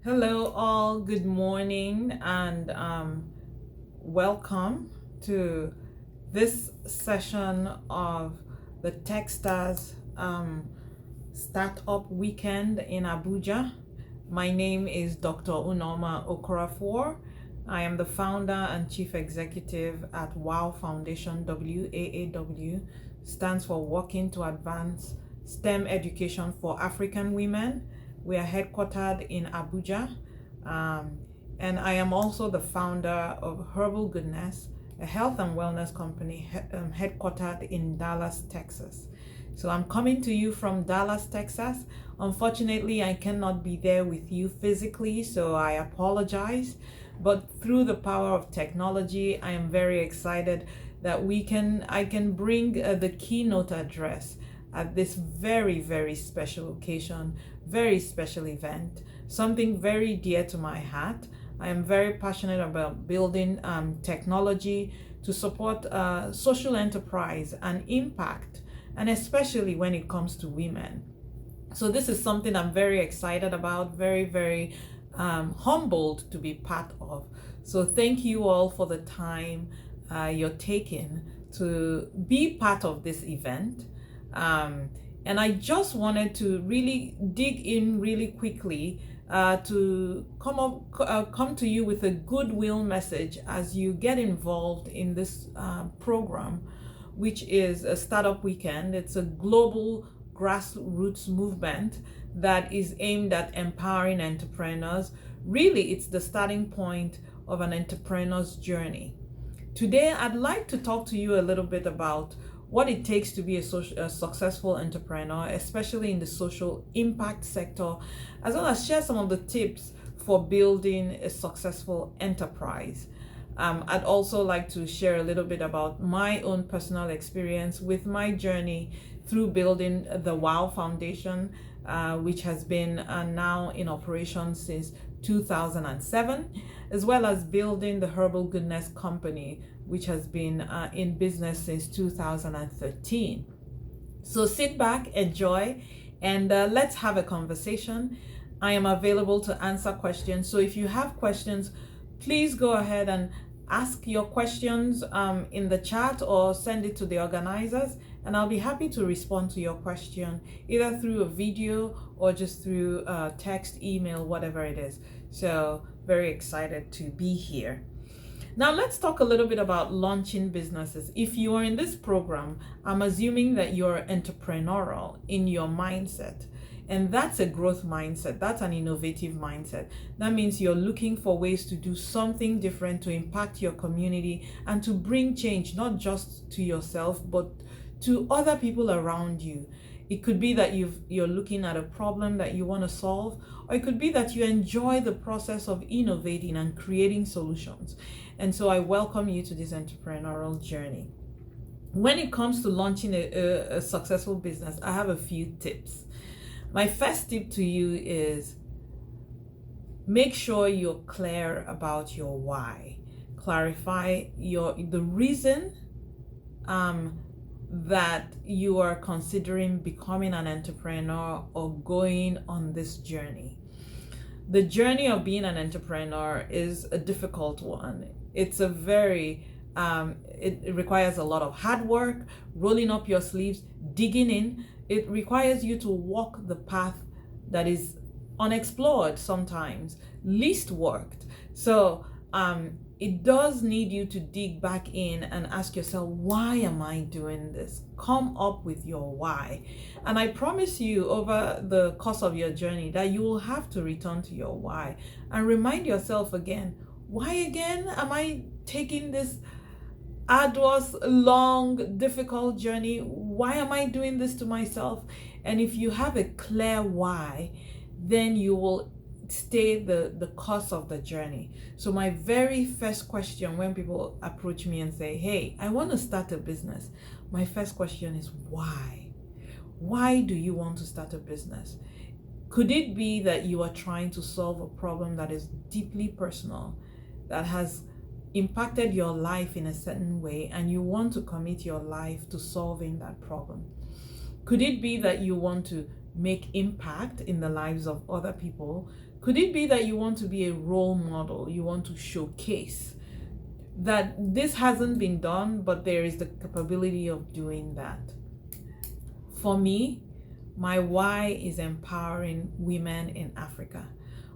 Hello, all. Good morning, and welcome to this session of the Techstars Startup Weekend in Abuja. My name is Dr. Unoma Okorafor. I am the founder and chief executive at WAAW Foundation. WAAW stands for Working to Advance STEM Education for African Women. We are headquartered in Abuja, and I am also the founder of Herbal Goodness, a health and wellness company headquartered in Dallas, Texas. So I'm coming to you from Dallas, Texas. Unfortunately, I cannot be there with you physically, so I apologize. But through the power of technology, I am very excited that I can bring the keynote address at this very, very special occasion, very special event, something very dear to my heart. I am very passionate about building technology to support social enterprise and impact, and especially when it comes to women. So this is something I'm very excited about, very, very humbled to be part of. So thank you all for the time you're taking to be part of this event. And I just wanted to really dig in really quickly to come to you with a goodwill message as you get involved in this program, which is a startup weekend. It's a global grassroots movement that is aimed at empowering entrepreneurs. Really, it's the starting point of an entrepreneur's journey. Today, I'd like to talk to you a little bit about what it takes to be a successful entrepreneur, especially in the social impact sector, as well as share some of the tips for building a successful enterprise. I'd also like to share a little bit about my own personal experience with my journey through building the WAAW Foundation, which has been now in operation since 2007, as well as building the Herbal Goodness Company, which has been in business since 2013. So sit back, enjoy, and let's have a conversation. I am available to answer questions. So if you have questions, please go ahead and ask your questions in the chat or send it to the organizers, and I'll be happy to respond to your question either through a video or just through text, email, whatever it is. So very excited to be here. Now let's talk a little bit about launching businesses. If you are in this program, I'm assuming that you're entrepreneurial in your mindset. And that's a growth mindset. That's an innovative mindset. That means you're looking for ways to do something different to impact your community and to bring change, not just to yourself, but to other people around you. It could be that you're looking at a problem that you want to solve, or it could be that you enjoy the process of innovating and creating solutions. And so I welcome you to this entrepreneurial journey. When it comes to launching a successful business, I have a few tips. My first tip to you is make sure you're clear about your why. Clarify the reason that you are considering becoming an entrepreneur or going on this journey. The journey of being an entrepreneur is a difficult one. It's a very it requires a lot of hard work, rolling up your sleeves, digging in. It requires you to walk the path that is unexplored, sometimes least worked. So it does need you to dig back in and ask yourself, why am I doing this? Come up with your why. And I promise you, over the course of your journey, that you will have to return to your why and remind yourself again, why again am I taking this arduous, long, difficult journey? Why am I doing this to myself? And if you have a clear why, then you will stay the course of the journey. So my very first question when people approach me and say, hey, I want to start a business, my first question is why? Why do you want to start a business? Could it be that you are trying to solve a problem that is deeply personal, that has impacted your life in a certain way, and you want to commit your life to solving that problem? Could it be that you want to make impact in the lives of other people Could it be that you want to be a role model? You want to showcase that this hasn't been done, but there is the capability of doing that. For me, my why is empowering women in Africa.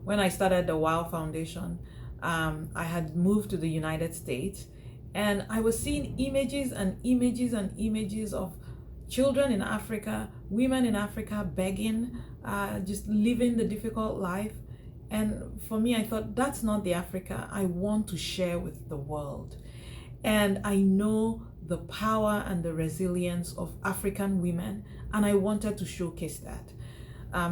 When I started the WAAW Foundation, I had moved to the United States, and I was seeing images and images and images of children in Africa, women in Africa begging, just living the difficult life. And for me, I thought, that's not the Africa I want to share with the world. And I know the power and the resilience of African women, and I wanted to showcase that.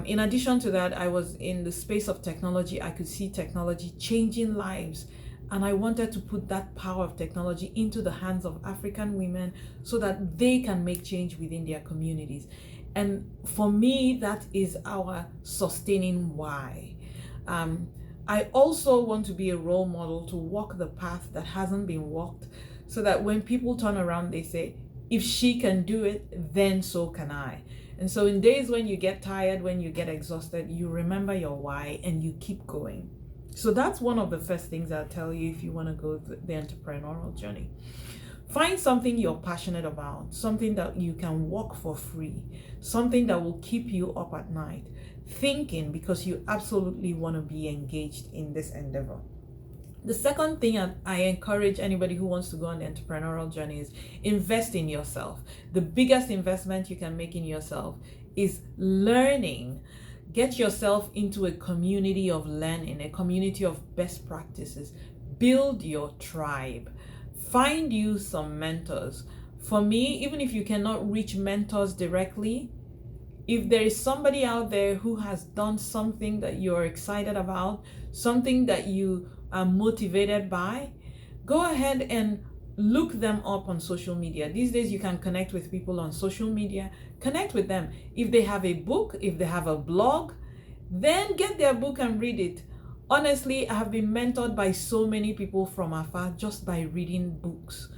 In addition to that, I was in the space of technology. I could see technology changing lives, and I wanted to put that power of technology into the hands of African women so that they can make change within their communities. And for me, that is our sustaining why. I also want to be a role model to walk the path that hasn't been walked, so that when people turn around, they say, if she can do it, then so can I. And so in days when you get tired, when you get exhausted, you remember your why and you keep going. So that's one of the first things I'll tell you if you want to go the entrepreneurial journey. Find something you're passionate about, something that you can work for free, something that will keep you up at night, thinking, because you absolutely want to be engaged in this endeavor. The second thing I encourage anybody who wants to go on the entrepreneurial journey is invest in yourself. The biggest investment you can make in yourself is learning. Get yourself into a community of learning, a community of best practices. Build your tribe. Find you some mentors. For me, even if you cannot reach mentors directly, if there is somebody out there who has done something that you're excited about, something that you are motivated by, go ahead and look them up on social media. These days you can connect with people on social media. Connect with them. If they have a book, if they have a blog, then get their book and read it. Honestly, I have been mentored by so many people from afar just by reading books.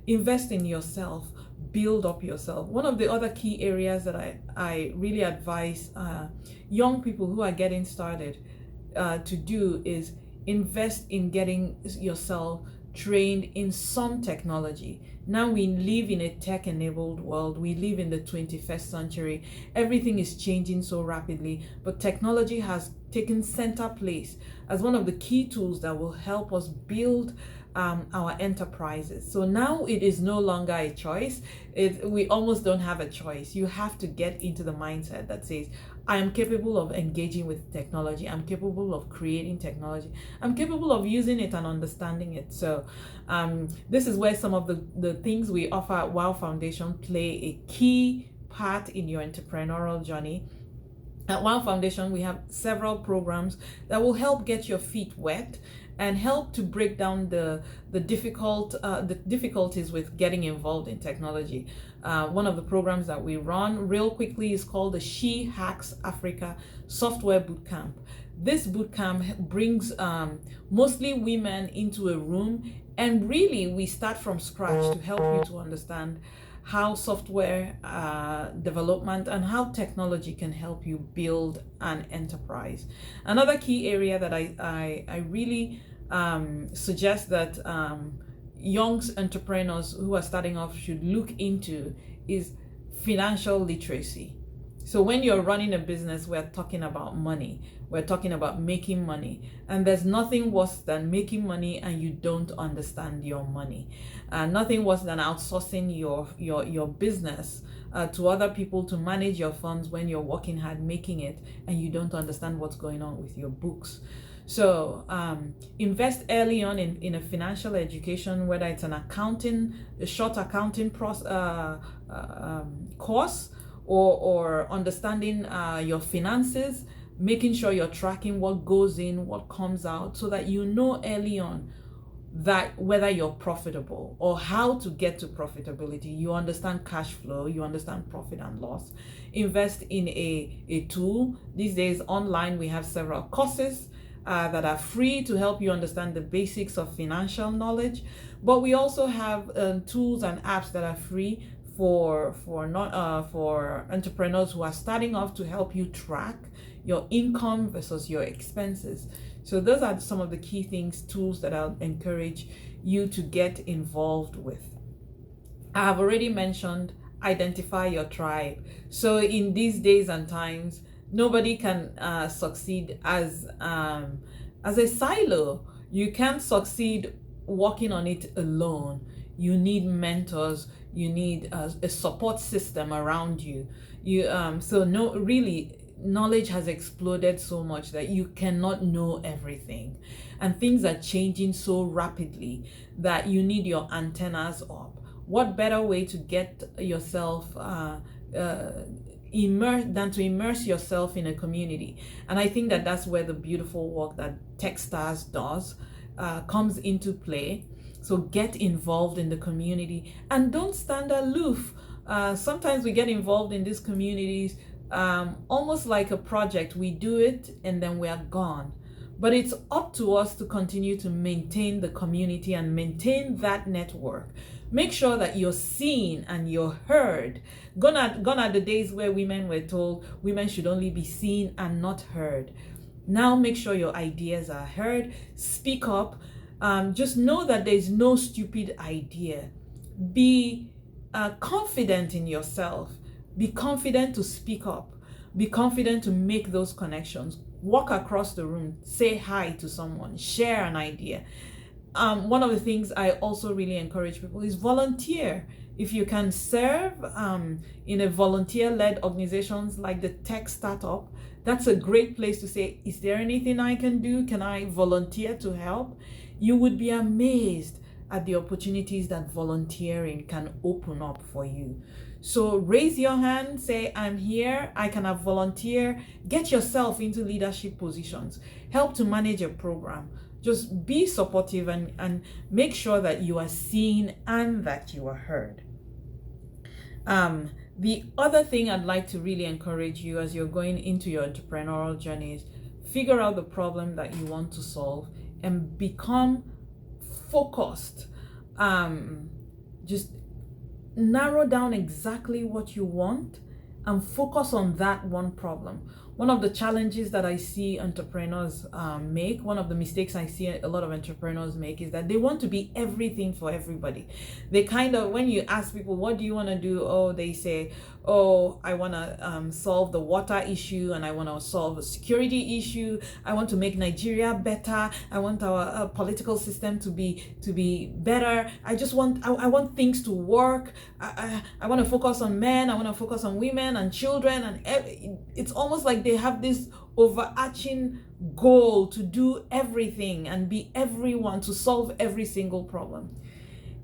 Invest in yourself. Build up yourself. One of the other key areas that I really advise young people who are getting started to do is invest in getting yourself trained in some technology. Now we live in a tech-enabled world. We live in the 21st century. Everything is changing so rapidly, but technology has taken center place as one of the key tools that will help us build our enterprises. So now it is no longer a choice. We almost don't have a choice. You have to get into the mindset that says, I am capable of engaging with technology. I'm capable of creating technology. I'm capable of using it and understanding it. So this is where some of the things we offer at WAAW Foundation play a key part in your entrepreneurial journey. At WAAW Foundation, we have several programs that will help get your feet wet and help to break down the difficulties with getting involved in technology. One of the programs that we run real quickly is called the She Hacks Africa Software Bootcamp. This bootcamp brings mostly women into a room, and really we start from scratch to help you to understand how software development and how technology can help you build an enterprise. Another key area that I really suggest that young entrepreneurs who are starting off should look into is financial literacy. So when you're running a business, we're talking about money. We're talking about making money. And there's nothing worse than making money and you don't understand your money. Nothing worse than outsourcing your business to other people to manage your funds when you're working hard making it and you don't understand what's going on with your books. So invest early on in a financial education, whether it's a short accounting course, or understanding your finances, making sure you're tracking what goes in, what comes out, so that you know early on that whether you're profitable or how to get to profitability. You understand cash flow, you understand profit and loss. Invest in a tool. These days online we have several courses that are free to help you understand the basics of financial knowledge, but we also have tools and apps that are free. for entrepreneurs who are starting off, to help you track your income versus your expenses. So those are some of the key things, tools that I'll encourage you to get involved with. I have already mentioned identify your tribe. So in these days and times, nobody can succeed as a silo. You can't succeed working on it alone. You need mentors. You need a support system around you. Really, knowledge has exploded so much that you cannot know everything, and things are changing so rapidly that you need your antennas up. What better way to get yourself immerse yourself in a community? And I think that that's where the beautiful work that Techstars does comes into play. So get involved in the community and don't stand aloof. Sometimes we get involved in these communities almost like a project. We do it and then we are gone. But it's up to us to continue to maintain the community and maintain that network. Make sure that you're seen and you're heard. Gone are the days where women were told women should only be seen and not heard. Now make sure your ideas are heard. Speak up. Just know that there's no stupid idea. Be confident in yourself. Be confident to speak up. Be confident to make those connections. Walk across the room. Say hi to someone. Share an idea. One of the things I also really encourage people is volunteer. If you can serve in a volunteer-led organizations like the Tech Startup, that's a great place to say, is there anything I can do? Can I volunteer to help? You would be amazed at the opportunities that volunteering can open up for you. So raise your hand, say, I'm here, I can volunteer. Get yourself into leadership positions. Help to manage a program. Just be supportive and make sure that you are seen and that you are heard. The other thing I'd like to really encourage you as you're going into your entrepreneurial journey is figure out the problem that you want to solve and become focused. Just narrow down exactly what you want and focus on that one problem. One of the challenges that I see entrepreneurs make, one of the mistakes I see a lot of entrepreneurs make, is that they want to be everything for everybody. They kind of, when you ask people, what do you want to do? Oh, they say, oh, I want to solve the water issue, and I want to solve a security issue. I want to make Nigeria better. I want our political system to be better. I want things to work. I want to focus on men. I want to focus on women and children, and it's almost like they have this overarching goal to do everything and be everyone, to solve every single problem.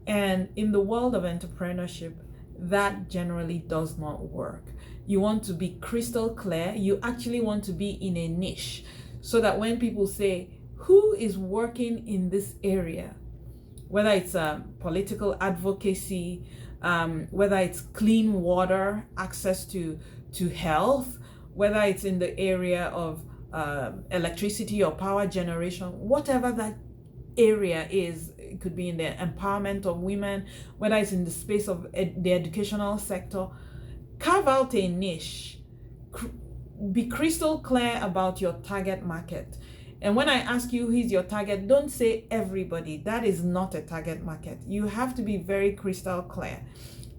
And in the world of entrepreneurship, that generally does not work. You want to be crystal clear. You actually want to be in a niche, so that when people say, who is working in this area, whether it's political advocacy, whether it's clean water, access to health, whether it's in the area of electricity or power generation, whatever that area is, it could be in the empowerment of women, whether it's in the space of the educational sector, carve out a niche. Be crystal clear about your target market. And when I ask you who's your target, don't say everybody. That is not a target market. You have to be very crystal clear.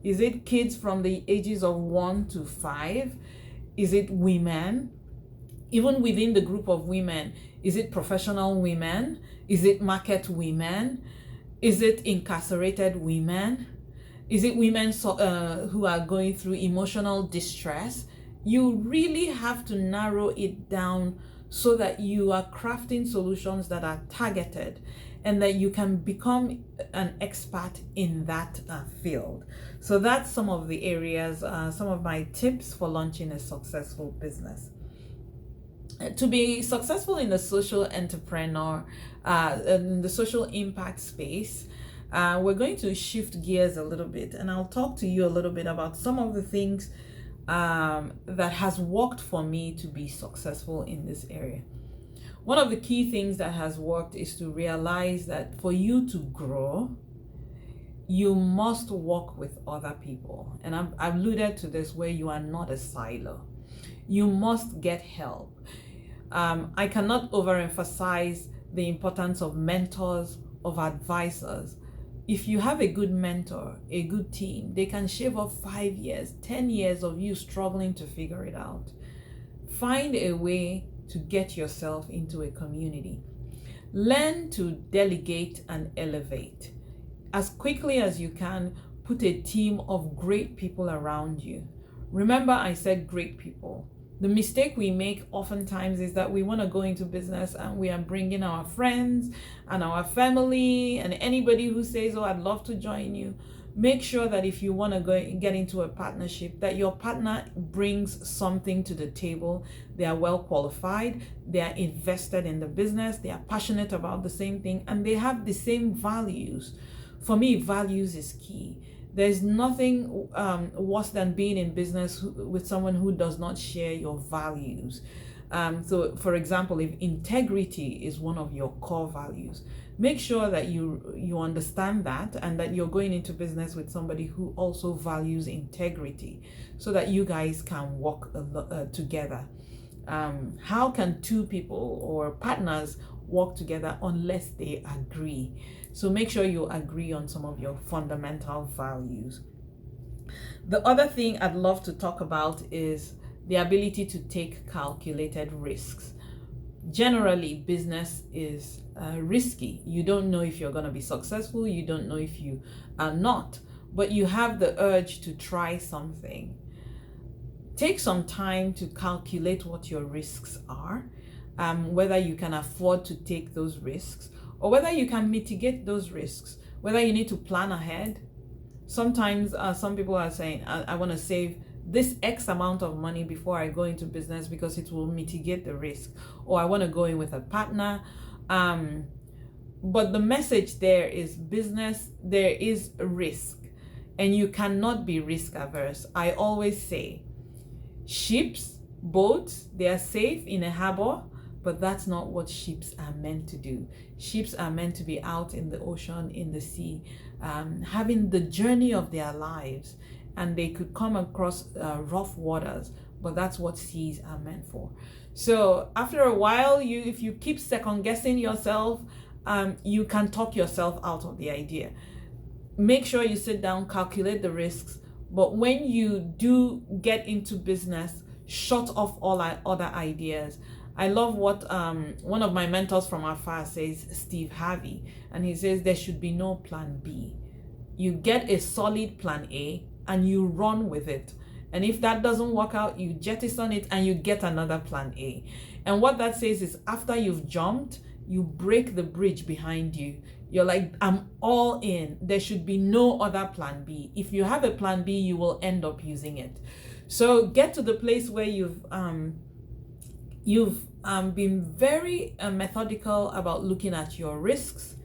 Is it kids from the ages of 1 to 5? Is it women? Even within the group of women, is it professional women? Is it market women? Is it incarcerated women? Is it women who are going through emotional distress? You really have to narrow it down so that you are crafting solutions that are targeted and that you can become an expert in that field. So that's some of the areas, some of my tips for launching a successful business. To be successful in the social entrepreneur, in the social impact space, we're going to shift gears a little bit, and I'll talk to you a little bit about some of the things that has worked for me to be successful in this area. One of the key things that has worked is to realize that for you to grow, you must work with other people. And I've alluded to this, where you are not a silo. You must get help. I cannot overemphasize the importance of mentors, of advisors. If you have a good mentor, a good team, they can shave off 5 years, 10 years of you struggling to figure it out. Find a way to get yourself into a community. Learn to delegate and elevate. As quickly as you can, put a team of great people around you. Remember, I said great people. The mistake we make oftentimes is that we want to go into business and we are bringing our friends and our family and anybody who says, oh, I'd love to join you. Make sure that if you want to get into a partnership, that your partner brings something to the table. They are well qualified, they are invested in the business, they are passionate about the same thing, and they have the same values. For me, values is key. There's nothing worse than being in business with someone who does not share your values. So, for example, if integrity is one of your core values, make sure that you understand that, and that you're going into business with somebody who also values integrity, so that you guys can work together. How can two people or partners work together unless they agree? So make sure you agree on some of your fundamental values. The other thing I'd love to talk about is the ability to take calculated risks. Generally, business is risky. You don't know if you're going to be successful. You don't know if you are not, but you have the urge to try something. Take some time to calculate what your risks are, whether you can afford to take those risks, or whether you can mitigate those risks, whether you need to plan ahead. Sometimes some people are saying, I want to save this X amount of money before I go into business because it will mitigate the risk, or I want to go in with a partner. But the message there is, business, there is a risk, and you cannot be risk averse. I always say, ships, boats, they are safe in a harbor, but that's not what ships are meant to do. Ships are meant to be out in the ocean, in the sea, having the journey of their lives, and they could come across rough waters, but that's what seas are meant for. So after a while, if you keep second guessing yourself, you can talk yourself out of the idea. Make sure you sit down, calculate the risks, but when you do get into business, shut off all other ideas. I love what one of my mentors from afar says, Steve Harvey, and he says there should be no plan B. You get a solid plan A and you run with it. And if that doesn't work out, you jettison it and you get another plan A. And what that says is, after you've jumped, you break the bridge behind you. You're like, I'm all in. There should be no other plan B. If you have a plan B, you will end up using it. So get to the place where you've been very methodical about looking at your risks.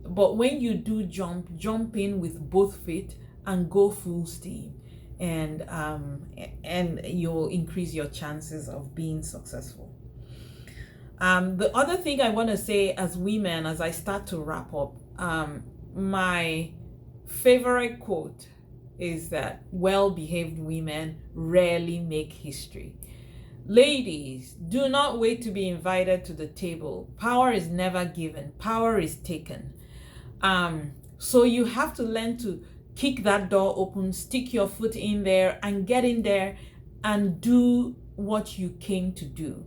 But when you do jump in with both feet and go full steam, and you'll increase your chances of being successful. The other thing I want to say as women, as I start to wrap up, my favorite quote is that well-behaved women rarely make history. Ladies, do not wait to be invited to the table. Power is never given, power is taken. So you have to learn to kick that door open, stick your foot in there and get in there and do what you came to do.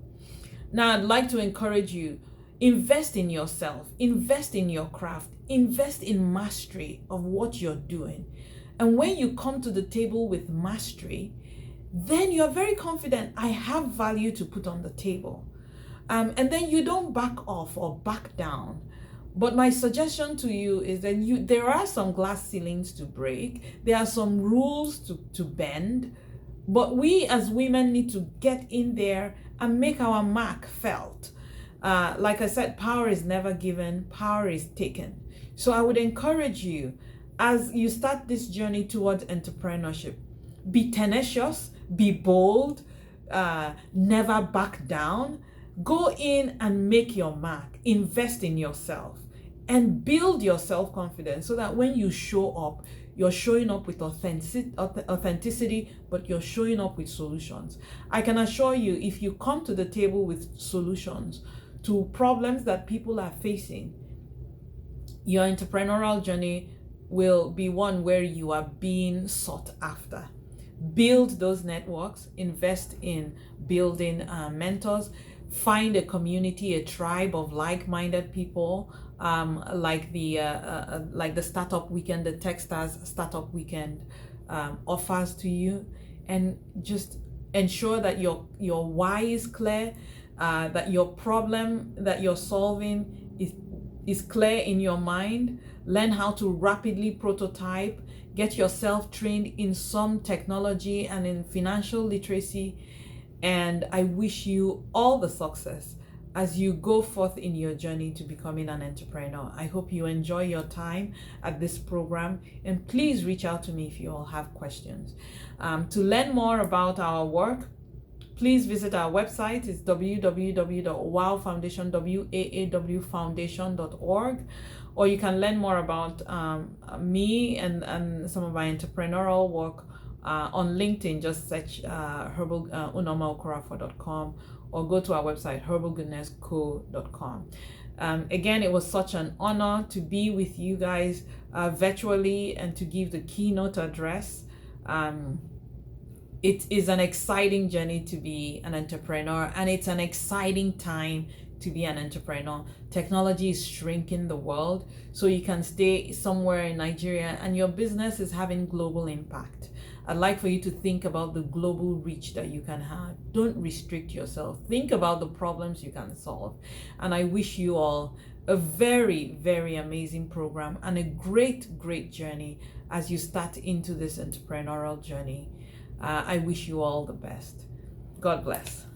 Now, I'd like to encourage you, invest in yourself, invest in your craft, invest in mastery of what you're doing. And when you come to the table with mastery, then you're very confident, I have value to put on the table. And then you don't back off or back down. But my suggestion to you is that there are some glass ceilings to break. There are some rules to bend. But we as women need to get in there and make our mark felt. Like I said, power is never given, power is taken. So I would encourage you, as you start this journey towards entrepreneurship, be tenacious, be bold, never back down. Go in and make your mark. Invest in yourself and build your self-confidence so that when you show up, you're showing up with authenticity, but you're showing up with solutions. I can assure you, if you come to the table with solutions to problems that people are facing, your entrepreneurial journey will be one where you are being sought after. Build those networks, invest in building mentors, find a community, a tribe of like-minded people, like the startup weekend, the Techstars startup weekend offers to you, and just ensure that your why is clear, that your problem that you're solving is clear in your mind. Learn how to rapidly prototype, get yourself trained in some technology and in financial literacy, and I wish you all the success as you go forth in your journey to becoming an entrepreneur. I hope you enjoy your time at this program, and please reach out to me if you all have questions. To learn more about our work, please visit our website. It's www.waawfoundation.org, or you can learn more about me and some of my entrepreneurial work on LinkedIn. Just search Herbal, unomaokorafor.com, or go to our website, herbalgoodnessco.com. Again, it was such an honor to be with you guys virtually and to give the keynote address. It is an exciting journey to be an entrepreneur, and it's an exciting time to be an entrepreneur. Technology is shrinking the world, so you can stay somewhere in Nigeria and your business is having global impact. I'd like for you to think about the global reach that you can have. Don't restrict yourself. Think about the problems you can solve. And I wish you all a very, very amazing program and a great, great journey as you start into this entrepreneurial journey. I wish you all the best. God bless.